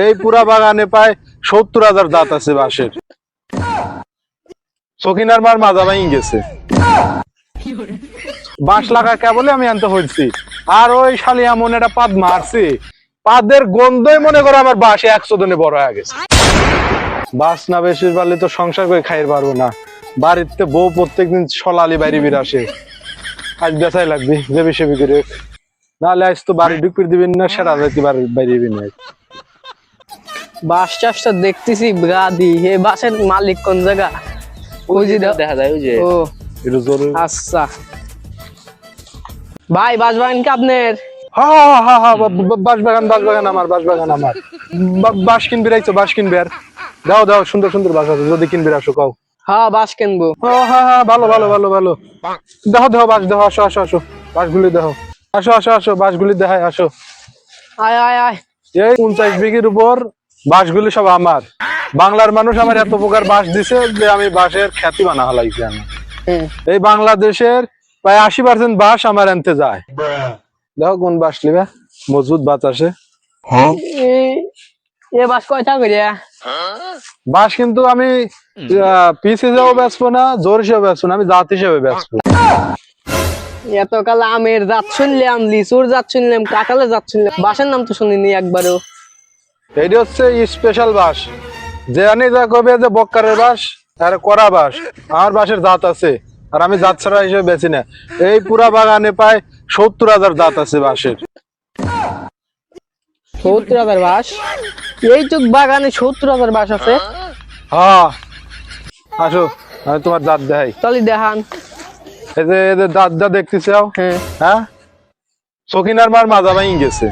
এই পুরা বাগানে প্রায় 70,000 দাঁত আছে বাঁশের। সখিনার মার মাজা ভাঙি গেছে। বাঁশ লাগা কেবলে আমি আনতে হয়েছি। আর ওই শালি এমন একটা পাদ মারছে, পাদের গন্ধই মনে করো আমার বাঁশে 100 দিনে বড় হয়ে গেছে। বাঁশ না বেশি পারলে তো সংসার করে খাইতে পারবো না। বাড়িতে বউ প্রত্যেকদিন সলালি বাইরে বের আসে। আজ বেচাই লাগবে দেবী সেবি করে, নাহলে আজ তো বাড়ি ঢুকিয়ে দিবেন না, সেরা যাইতে বাইরে না। বাস চাষটা দেখতেছি গাদি, এই বাসের মালিক কোন জায়গা? ওই যে দেখা যায় ওই যে। ও এটা জরুরি। আচ্ছা ভাই, বাস বাগান কি আপনার? বাঁশবাগান আমার, বাঁশবাগান আমার। বাঁশ কিনবি রাইছো, বাঁশ কিনবি আর দাও দাও, সুন্দর সুন্দর বাঁশ আছে, যদি কিনবি আসো কাও। হ্যাঁ বাস কিনবো। হ্যাঁ ভালো ভালো ভালো ভালো। দেখো দেখো বাঁশ দেখো, আসো আসো আসো, বাঁশগুলি দেখো, আসো আসো আসো, বাঁশগুলি দেখায় আসো। আয় আয় আয়। এই 49 বিঘির উপর বাঁশগুলি সব আমার। বাংলার মানুষ আমার এত প্রকার বাঁশ দিছে যে আমি বাঁশের খ্যাতি বানা হলাইছি আমি। এই বাংলাদেশের প্রায় 80% বাঁশ আমার আনতে যায়। দেখো কোন বাঁশ লিবা, মজবুত বাতাসে। এ বাস কয়টা করে? বাঁশ কিন্তু আমি পিস হিসেবে বেচবো না, জোর হিসেবে বেচবো না, আমি জাত হিসেবে বেচবো। এতকাল আমের জাত শুনলাম, লিচুর জাত শুনলাম, কাঁঠালের জাত শুনলাম, বাসের নাম তো শুনিনি একবারও। এইটা হচ্ছে স্পেশাল বাঁশ। যে আনি যা কবে যে বক্কারের বাঁশ আর করা বাঁশ, আমার বাঁশের জাত আছে, আর আমি জাত ছাড়া হিসেবে বেচি না। এই পুরা বাগানে প্রায় 70,000 দাঁত আছে বাঁশের। 70,000 বাস? এইটুক বাগানে 70,000 বাস আছে? হ্যাঁ আসো, আমি তোমার দাঁত দেখাই। তাহলে দেখান। এই যে এদের দাঁত যা দেখতেছ, হ্যাঁ সখিনার মার মাজা ভাঙি গেছে।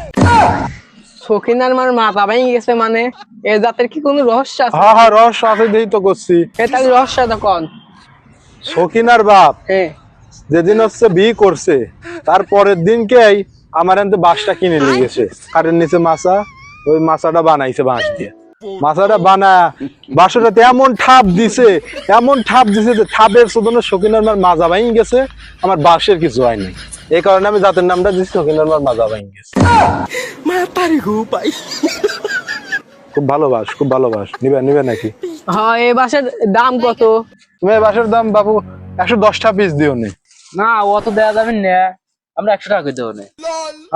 সখিনার মার মাথা ভেঙে গেছে মানে? এ জাতের কি কোনো রহস্য আছে? হ্যাঁ রহস্য আছে, দিই তো করছি। তাহলে রহস্যটা কোন? সখিনার বাপ হ্যাঁ যেদিন হচ্ছে বিয়ে করছে, তার পরের দিনকেই আমার এনতে বাঁশটা কিনে নিয়ে গেছে। কাঠের নিচে মাছা, ওই মাছাটা বানাইছে বাঁশ দিয়ে। মাছাটা বানা বাঁশটাতে এমন ঠাপ দিছে, এমন ঠাপ দিছে যে ঠাপের শুধু সখিনার মার মাজা ভাঙি গেছে, আমার বাঁশের কিছু হয় নাই। এই কারণে আমি জাতের নামটা দিচ্ছি সখিনার মার মাজা ভাঙি গেছে। খুব ভালো বাঁশ, খুব ভালো বাঁশ। নিবে নাকি? হ্যাঁ। এই বাসের দাম কত? তুমি এই বাঁশের দাম বাবু 110টা পিস দিও নি। না অত দেওয়া যাবে না, আমরা 100 টাকা করে দেবো না।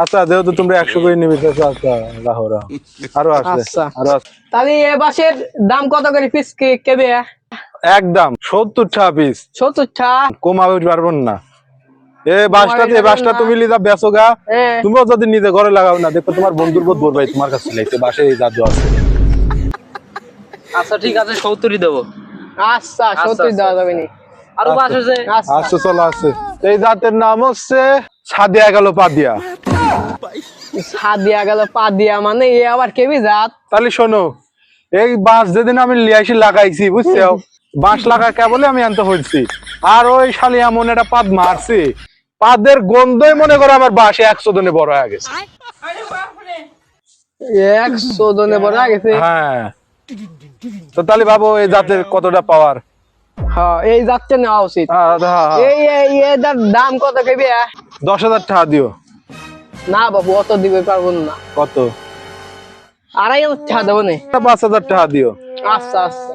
আচ্ছা যেহেতু তোমরা 100 করে নিবে, আচ্ছা রাহো রাহো, আরো আছে আচ্ছা আরো আছে। তাহলে এই বাসের দাম কত করে পিস কেবে? একদম 70টা পিস, 70টা? কমাবে পারবো না। এই বাঁশটা তুমি লিদা বেচো গা, হ্যাঁ। তুমিও যদি নিজে ঘরে লাগাও না, দেখো তোমার বন্ধুর বোধ বলবাই তোমার কাছে লাইতে বাসে এই জাদু আছে। আচ্ছা ঠিক আছে, 70ই দেবো। আচ্ছা 70 দেওয়া যাবে না। আরো বাস আছে। আচ্ছা চলো আছে। এই জাতের নাম হচ্ছে সাদিয়া গেল পাদিয়া। সাদিয়া গেল পাদিয়া মানে এ আবার কেবি জাত? তাহলে শোনো, এই বাঁশ যেদিন আমি লিয়াইছি লাগাইছি, বুঝছো, বাঁশ লাগা কেবলে আমি আনতে হয়েছি। আর ওই শালি এমন একটা পাদ মারছে, পাদের গন্ধই মনে করো আমার বাঁশে 100 দিনে বড় হয়ে গেছে। 100 জনে বড় গেছে? হ্যাঁ, তো তাহলে ভাবো এই জাতের কতটা পাওয়ার। হ্যাঁ এই জাতটা নেওয়া উচিত। এটার দাম কত কেবি? 10,000 টাকা দিও। না বাবু অত দিবে পারবো না। কত? 2,500 টাকা দেবো না। 5,000 টাকা দিও। আচ্ছা আচ্ছা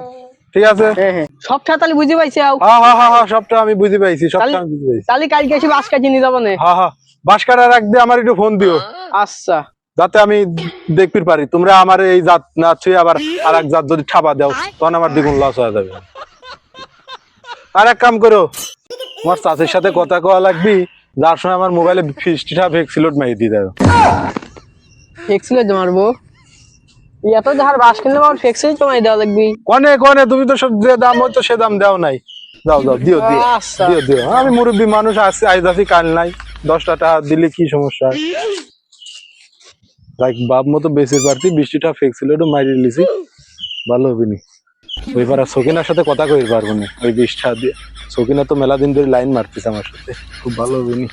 ঠিক আছে। হ্যাঁ সবটা তাহলে বুঝে পাইছি। হ্যাঁ সবটা আমি বুঝে পাইছি, সবটা আমি বুঝে পাইছি। তাহলে কালকে এসে বাস কাটি নিয়ে যাবো না? হ্যাঁ বাঁশ কাটার আগ দিয়ে আমার একটু ফোন দিও, আচ্ছা যাতে আমি দেখতে পারি। তোমরা আমার এই জাত না ছুঁয়ে আবার আর এক জাত যদি ঠাপা দাও, তখন আমার দ্বিগুণ লস হয়ে যাবে। আর এক কাম করো, তোমার চাষের সাথে কথা কওয়া লাগবি, যার সময় আমার মোবাইলে 50টা ভেক্সিলোড মারি দিয়ে দাও। ফেক্সিলে মারবো? এত ধার বাস কিনলে আমার ফেক্সিলে জমাই দেওয়া লাগবে। কনে তুমি তো সব যে দাম হয়তো সে দাম দাও নাই। দাও দিও আচ্ছা। দিও। আমি মুরব্বী মানুষ, আসছে আইজ আছি কাল নাই, 10টা টাকা দিলে কি সমস্যা? বাপ মতো বেশি পারতি, 20টা ফেক্সিলোডও মারি লিছি, ভালো হবে নি। ওই পারা সকিনার সাথে কথা কই পারবো না, ওই 20টা দিয়ে। সকিনা তো মেলা দিন ধরে লাইন মারতেছে আমার সাথে, খুব ভালো হবে নি।